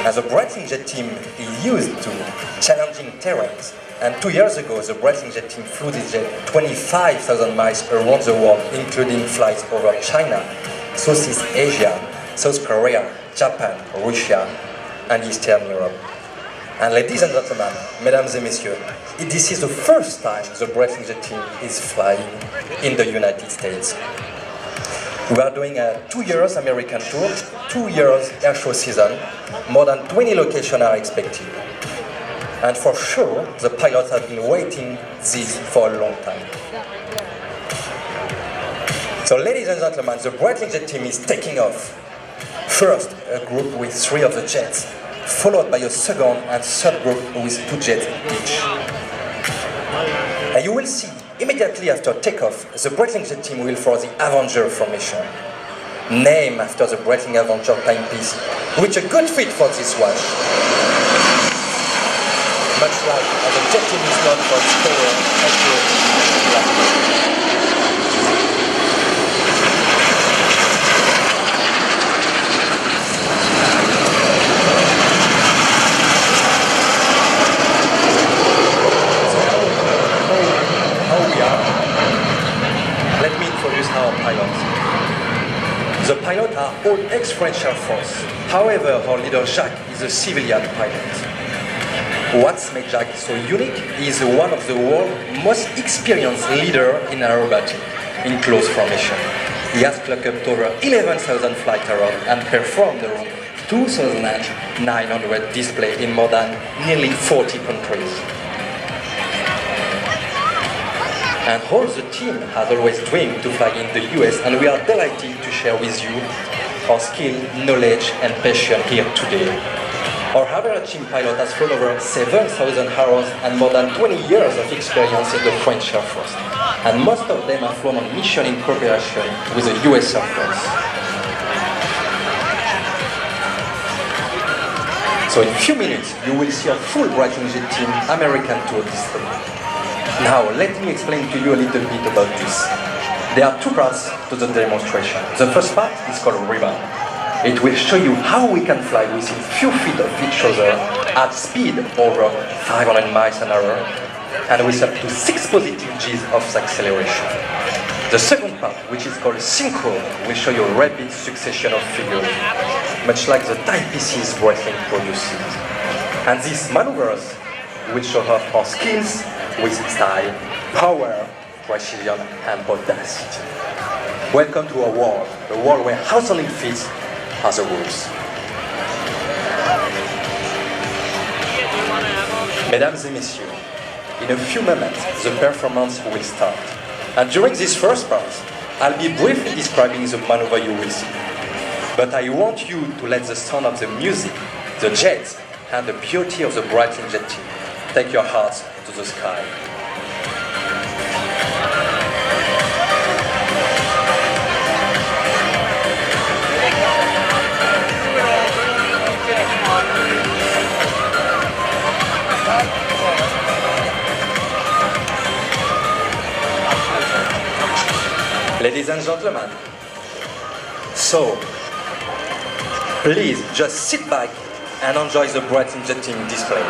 As the Breitling Jet Team is used to challenging terrains, and 2 years ago the Breitling Jet Team flew this jet 25,000 miles around the world, including flights over China, Southeast Asia, South Korea, Japan, Russia, and Eastern Europe. And ladies and gentlemen, mesdames et messieurs, this is the first time the Breitling Jet Team is flying in the United States. We are doing a 2 years American tour, 2 years airshow season, more than 20 locations are expected. And for sure, the pilots have been waiting this for a long time. So ladies and gentlemen, the Breitling Jet Team is taking off. First, a group with 3 of the jets, followed by a second and third group with 2 jets each. And you will see, immediately after takeoff, the Breitling Jet Team will fly the Avenger formation, named after the Breitling Avenger timepiece, which is a good fit for this one. Much like the jet team is known for its power, accuracy, Let me introduce our pilots. The pilots are all ex-French Air Force. However, our leader Jacques is a civilian pilot. What makes Jacques so unique is one of the world's most experienced leaders in aerobatic in close formation. He has clocked up to over 11,000 flight hours and performed around 2,900 displays in more than nearly 40 countries. And all the team has always dreamed to fly in the US, and we are delighted to share with you our skill, knowledge and passion here today. Our average team pilot has flown over 7,000 hours and more than 20 years of experience in the French Air Force. And most of them have flown on mission in cooperation with the US Air Force. So in a few minutes, you will see a full Breitling Jet Team American tour display. Now, let me explain to you a little bit about this. There are 2 parts to the demonstration. The first part is called Rebound. It will show you how we can fly within few feet of each other at speed over 500 miles an hour and with up to 6 positive G's of acceleration. The second part, which is called Synchro, will show you a rapid succession of figures, much like the timepieces Breitling produces. And these maneuvers will show off our skills with style, power, precision, and audacity. Welcome to our world, a world where householding fits are the rules. Mesdames et messieurs, in a few moments, the performance will start. And during this first part, I'll be briefly describing the maneuver you will see. But I want you to let the sound of the music, the jets, and the beauty of the Breitling Jet Team take your hearts to the sky. Ladies and gentlemen, so please just sit back and enjoy the Breitling Jet Team display.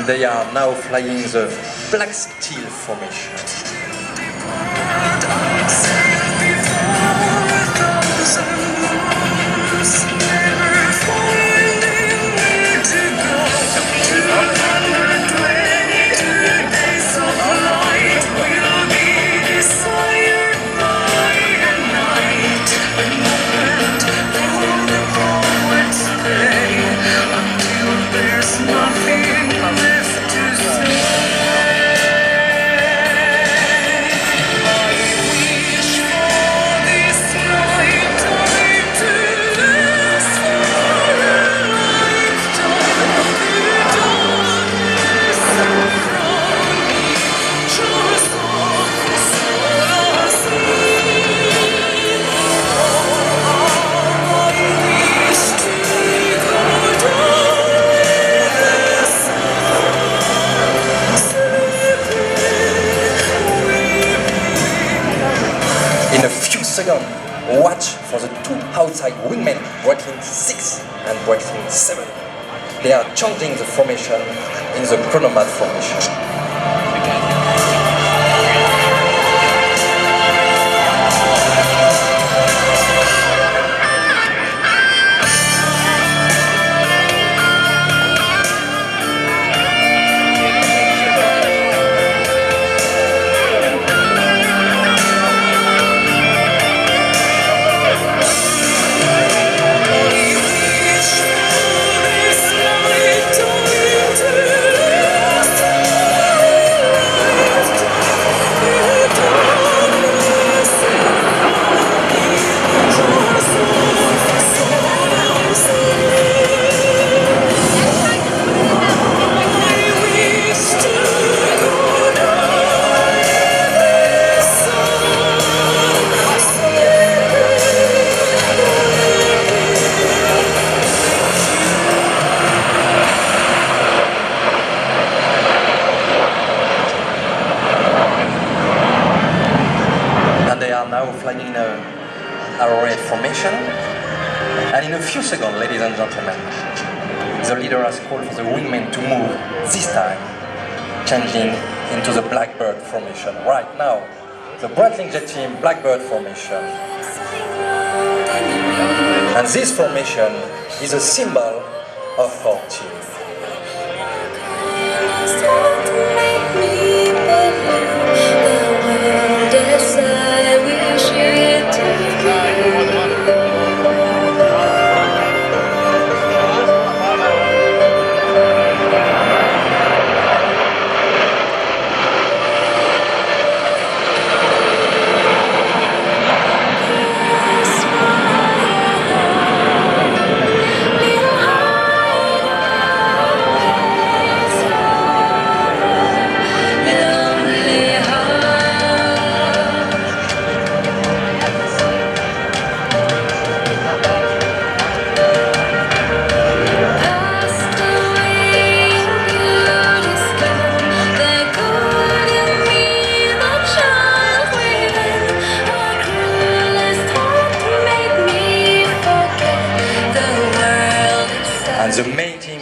and they are now flying the Black Steel formation. In a few seconds, watch for the two outside wingmen Breitling 6 and Breitling 7. They are changing the formation in the chronomat formation. Now flying in a Aero formation, and in a few seconds, ladies and gentlemen, the leader has called for the wingmen to move, this time changing into the Blackbird formation. Right now, the Breitling Jet Team Blackbird formation. And this formation is a symbol of our team. And the main team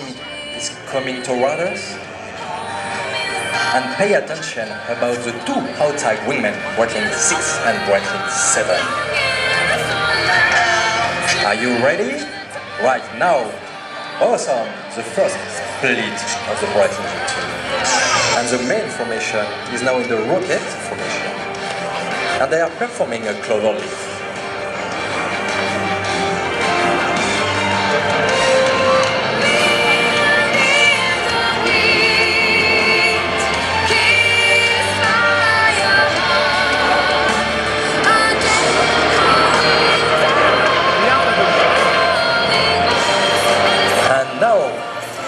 is coming toward us. And pay attention about the two outside wingmen, Breitling 6 and Breitling 7. Are you ready? Right now, awesome, the first split of the Breitling Jet Team. And the main formation is now in the rocket formation. And they are performing a clover leaf.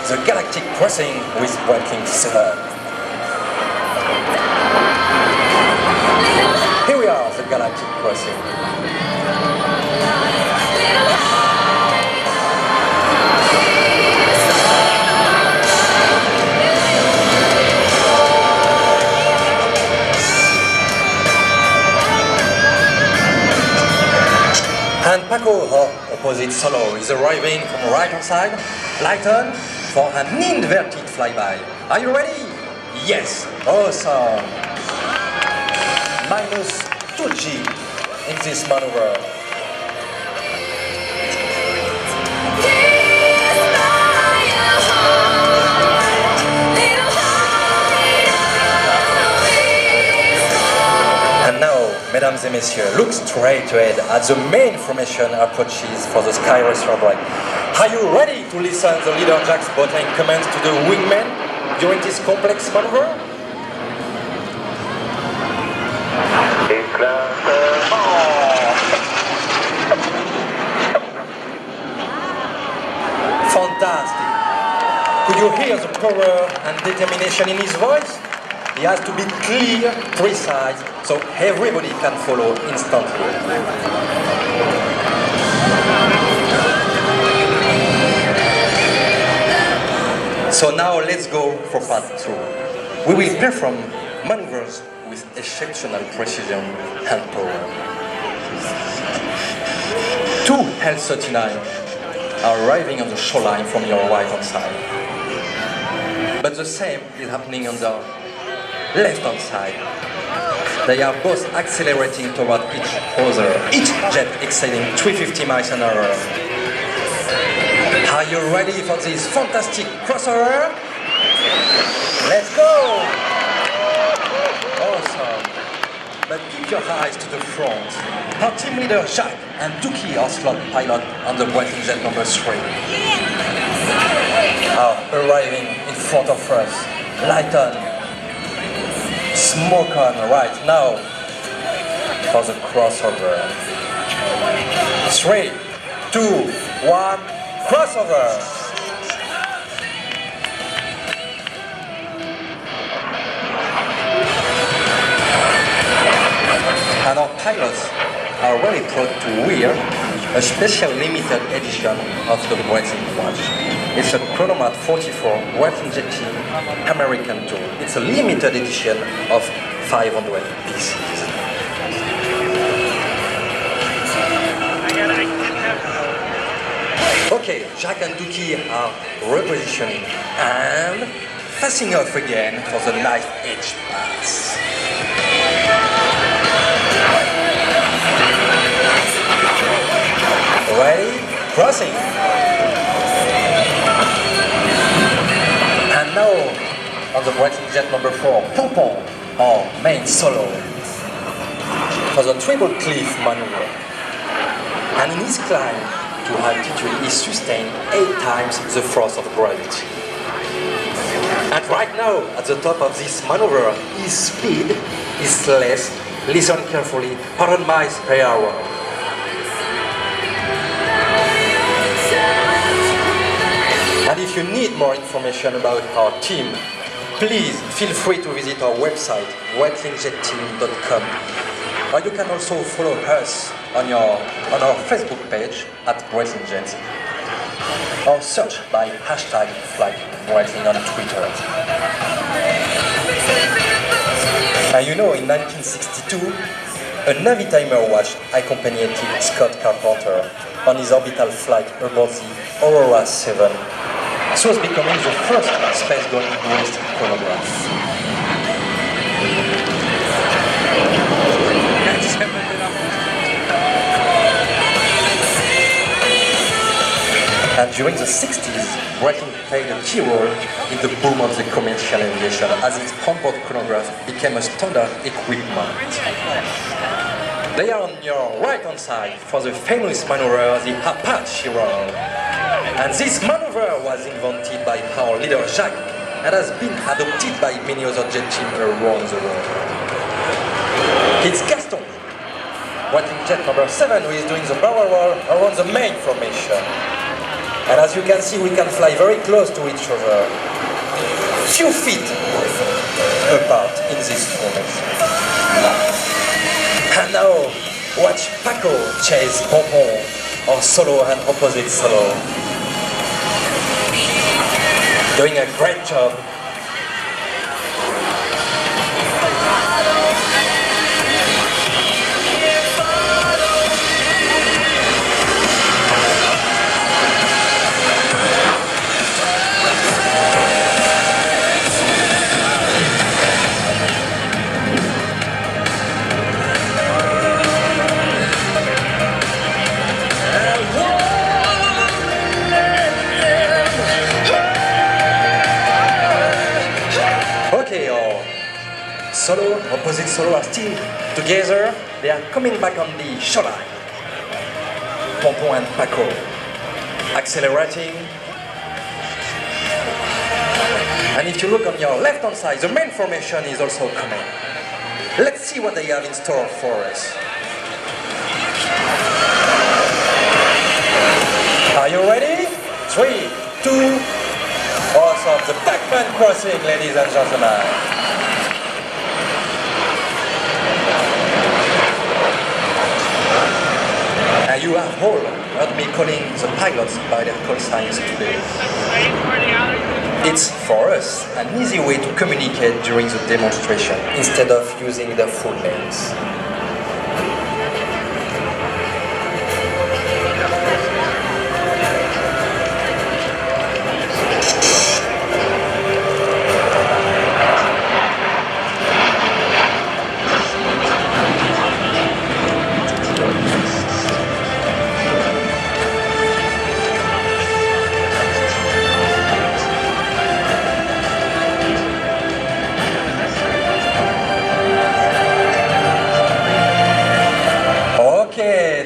The galactic crossing with Breitling 7. Here we are, the galactic crossing. And Paco, our opposite solo, is arriving from the right hand side. Light on. for an inverted flyby. Are you ready? Yes. Awesome. Minus 2G in this maneuver. And now, mesdames et messieurs, look straight ahead at the main formation approaches for the Sky Racer break. Are you ready to listen to the leader Jack's bottling commands to the wingman during this complex maneuver? Fantastic. Could you hear the power and determination in his voice? He has to be clear, precise, so everybody can follow instantly. So now let's go for part 2. We will perform maneuvers with exceptional precision and power. 2 L-39 are arriving on the shoreline from your right hand side. But the same is happening on the left hand side. They are both accelerating toward each other, each jet exceeding 350 miles an hour. Are you ready for this fantastic crossover? Let's go! Awesome. But keep your eyes to the front. Our team leader Jacques and Dookie are slot pilot on the Breitling Jet number 3. Are arriving in front of us. Light on. Smoke on right now for the crossover. 3, 2, 1, crossover! And our pilots are very proud to wear a special limited edition of the Breitling watch. It's a Chronomat 44 Breitling Jet Team American Tour. It's a limited edition of 500 pieces. Okay, Jacques and Dookie are repositioning and passing off again for the knife edge pass. Ready? Crossing. And now, on the Breitling Jet number 4, Pompon, our main solo, for the triple cliff maneuver. And in his climb to altitude, he sustained 8 times the force of gravity. And right now, at the top of this maneuver, his speed is less, listen carefully, 100 miles per hour. And if you need more information about our team, please feel free to visit our website, breitling-jet-team.com. Or you can also follow us on our Facebook page at Breitling Jet, or search by hashtag #FlightBreitling on Twitter. And you know, in 1962, a Navy timer watch accompanied Scott Carpenter on his orbital flight aboard the Aurora 7. So it's becoming the first space-going based chronograph. And during the 60s, Breitling played a key role in the boom of the commercial aviation as its onboard chronograph became a standard equipment. They are on your right-hand side for the famous maneuver, the Apache roll. And this maneuver was invented by our leader Jacques and has been adopted by many other jet teams around the world. It's Gaston, Breitling Jet number 7, who is doing the barrel roll around the main formation. And as you can see, we can fly very close to each other, few feet apart in this formation. And now, watch Paco chase Pompon, or solo and opposite solo. Doing a great job. solo, opposite solo are still together. They are coming back on the shoreline. Pompon and Paco accelerating. And if you look on your left hand side, the main formation is also coming. Let's see what they have in store for us. Are you ready? 3, 2, awesome. The backman crossing, ladies and gentlemen. And you have all heard me calling the pilots by their call signs today. It's for us an easy way to communicate during the demonstration instead of using their full names.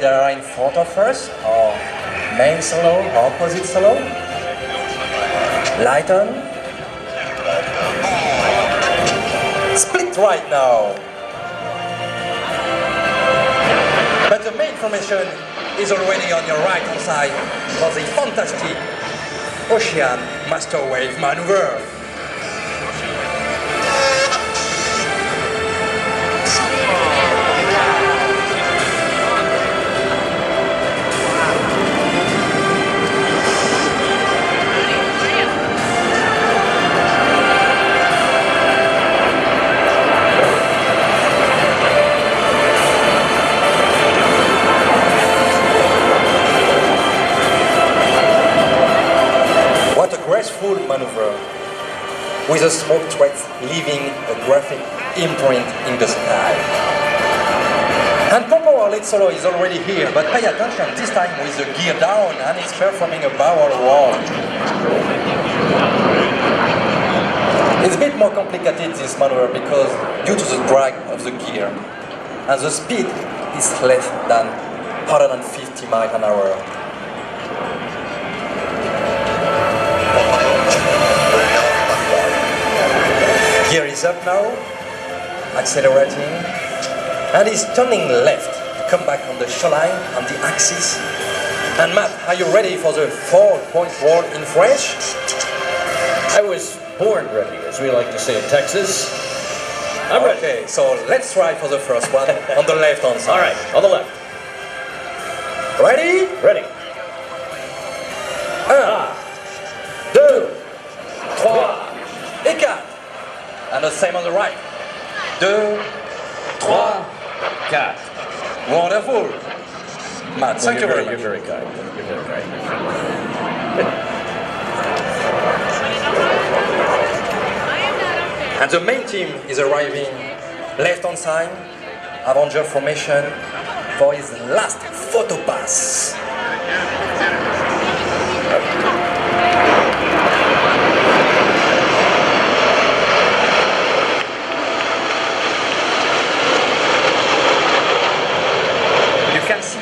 They are in front of us, our main solo, opposite solo. Lighten. Split right now. But the main formation is already on your right hand side for the fantastic Ocean Master Wave maneuver. Graceful maneuver with a smoke thread leaving a graphic imprint in the sky. And Pompon, our lead solo, is already here, but pay attention, this time with the gear down and it's performing a barrel roll. It's a bit more complicated, this maneuver, because due to the drag of the gear and the speed is less than 150 miles an hour. Gear is up now, accelerating, and he's turning left to come back on the shoreline, on the axis. And Matt, are you ready for the 4-point roll in French? I was born ready, as we like to say in Texas. I'm ready. Okay, so let's try for the first one, on the left hand side. All right, on the left. Ready? Ready. 1, 2, 3, et 4. And the same on the right. 2, 3, 4. Wonderful. Matt, thank you very much. You're very kind. You're very kind. And the main team is arriving left hand side, Avenger formation, for his last photo pass.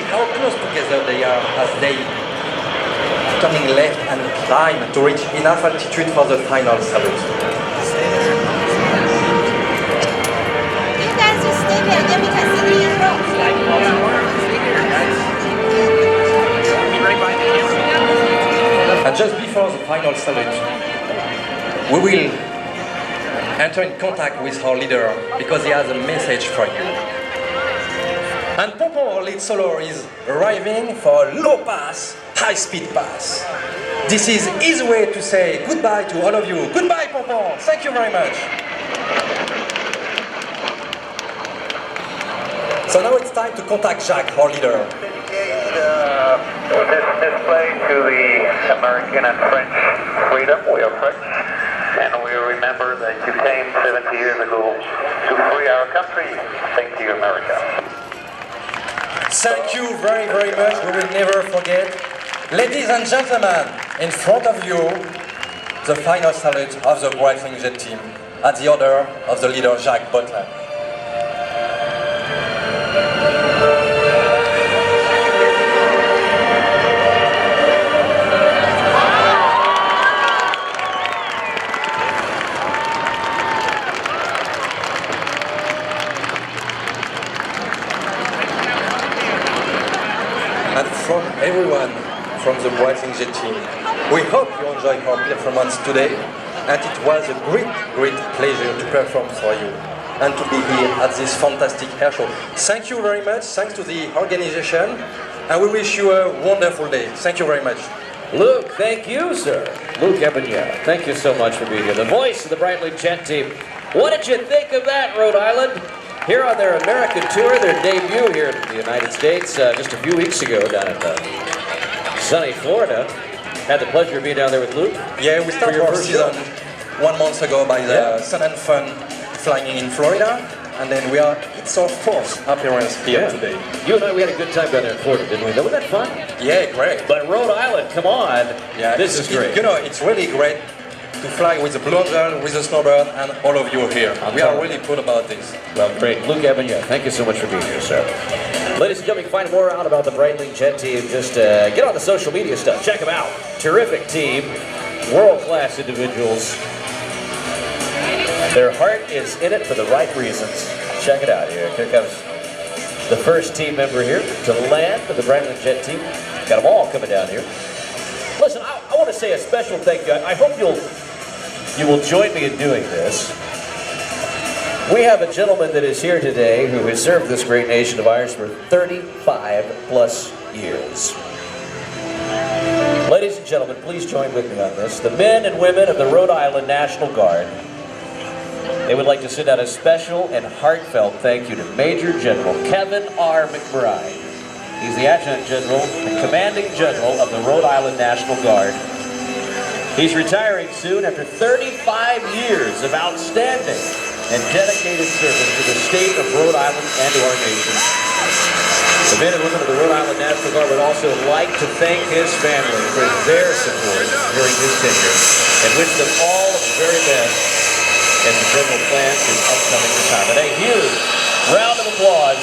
How close together they are as they turning left and climb to reach enough altitude for the final salute. You guys just stay there, then we can see the rope. And just before the final salute, we will enter in contact with our leader because he has a message for you. And Pompon, our lead solo, is arriving for a low pass, high-speed pass. This is his way to say goodbye to all of you. Goodbye, Pompon. Thank you very much. So now it's time to contact Jacques, our leader. This display to the American and French freedom. We are French, and we remember that you came 70 years ago to free our country. Thank you, America. Thank you very, very much. We will never forget. Ladies and gentlemen, in front of you, the final salute of the Breitling Jet Team. at the order of the leader Jacques Butler. And from everyone from the Breitling Jet Team, we hope you enjoyed our performance today, and it was a great pleasure to perform for you and to be here at this fantastic air show. Thank you very much, thanks to the organization, and we wish you a wonderful day. Thank you very much. Luke, thank you, sir. Luke Ebonier, thank you so much for being here. The voice of the Breitling Jet Team. What did you think of that, Rhode Island? Here on their American tour, their debut here in the United States just a few weeks ago down in sunny Florida. Had the pleasure of being down there with Luke. Yeah, we started our season 1 month ago by the Sun and Fun flying in Florida, and then it's our 4th appearance here today. You and I, we had a good time down there in Florida, didn't we? Wasn't that fun? Yeah, great. But Rhode Island, come on. Yeah, this is great. You know, it's really great to fly with the Blue Angel, with the Snowbird, and all of you here. We are really proud about this. Well, great. Luke Ebonier, thank you so much for being here, sir. Ladies and gentlemen, you can find more out about the Breitling Jet Team. Just get on the social media stuff. Check them out. Terrific team. World-class individuals. Their heart is in it for the right reasons. Check it out here. Here comes the first team member here to land for the Breitling Jet Team. Got them all coming down here. Listen, I want to say a special thank you. I hope you will join me in doing this. We have a gentleman that is here today who has served this great nation of ours for 35 plus years. Ladies and gentlemen, please join with me on this. The men and women of the Rhode Island National Guard, they would like to send out a special and heartfelt thank you to Major General Kevin R. McBride. He's the Adjutant General and Commanding General of the Rhode Island National Guard. He's retiring soon after 35 years of outstanding and dedicated service to the state of Rhode Island and to our nation. The men and women of the Rhode Island National Guard would also like to thank his family for their support during his tenure and wish them all the very best as the General plans his upcoming retirement. A huge round of applause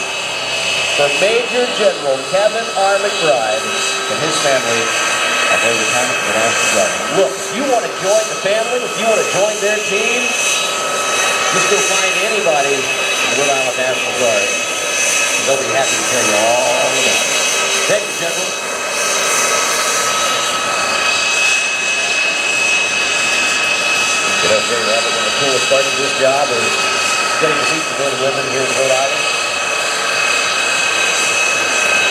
for Major General Kevin R. McBride and his family on their retirement from the National Guard. Look, if you want to join the family, if you want to join their team, just go find anybody in the Rhode Island National Guard. They'll be happy to tell you all about it. Thank you, General. You know, Jerry Rabbit, one of the coolest parts of this job is getting to meet the men and women here in Rhode Island.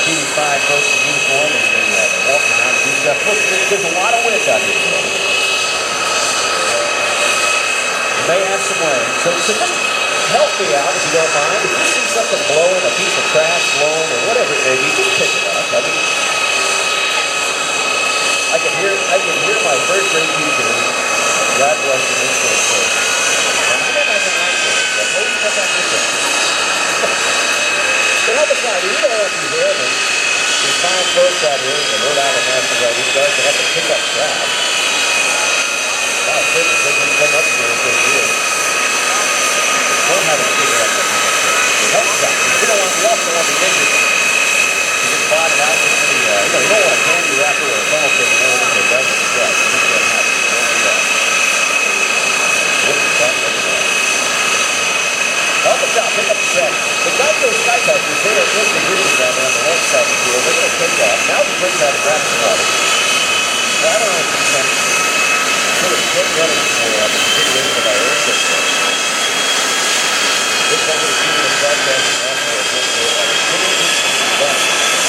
See these fine folks in uniform as they walk around and do stuff. Look, there's a lot of wind out here today. You may have some rain, so just help me out if you don't mind. If you see something blowing, a piece of trash blowing, or whatever it may be, just pick it up. I mean, I can hear my first grade teacher, God bless him, this sort of thing. And I may not like this, but always come back with it. So help us out. You know what these airmen, these fine folks out here in the Rhode Island National Guard, these guys that have to pick up trash. Wow, goodness, they can come up here for years. Learn how to figure out what people say. It helps out. You don't want to also want to injure them. You just bought it out with the, you don't want a candy wrapper or a funnel cake and everything that does it yourself. You just can't have it. Don't do that. Look at that. Help us out. Pick up the trash. The guys those skycasters, they are just groups down there on the left side of the field. They're going to take off. Now's a great time to grab some water. So I don't know if you can sort of get ready for the continuation of our airshow show. This one is being broadcast national attention on a citizen event.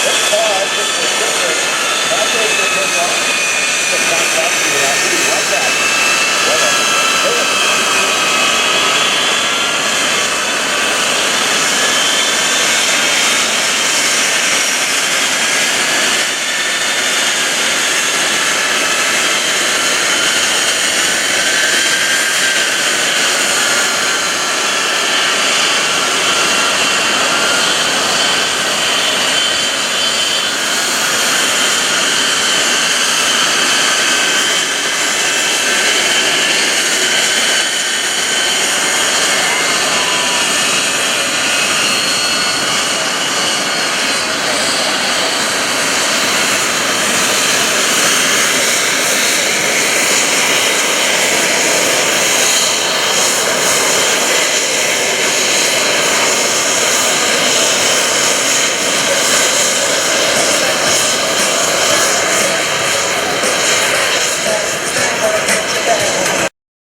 Let's pause just for a quick break. Now, take a quick off. Some contact, you know, like that.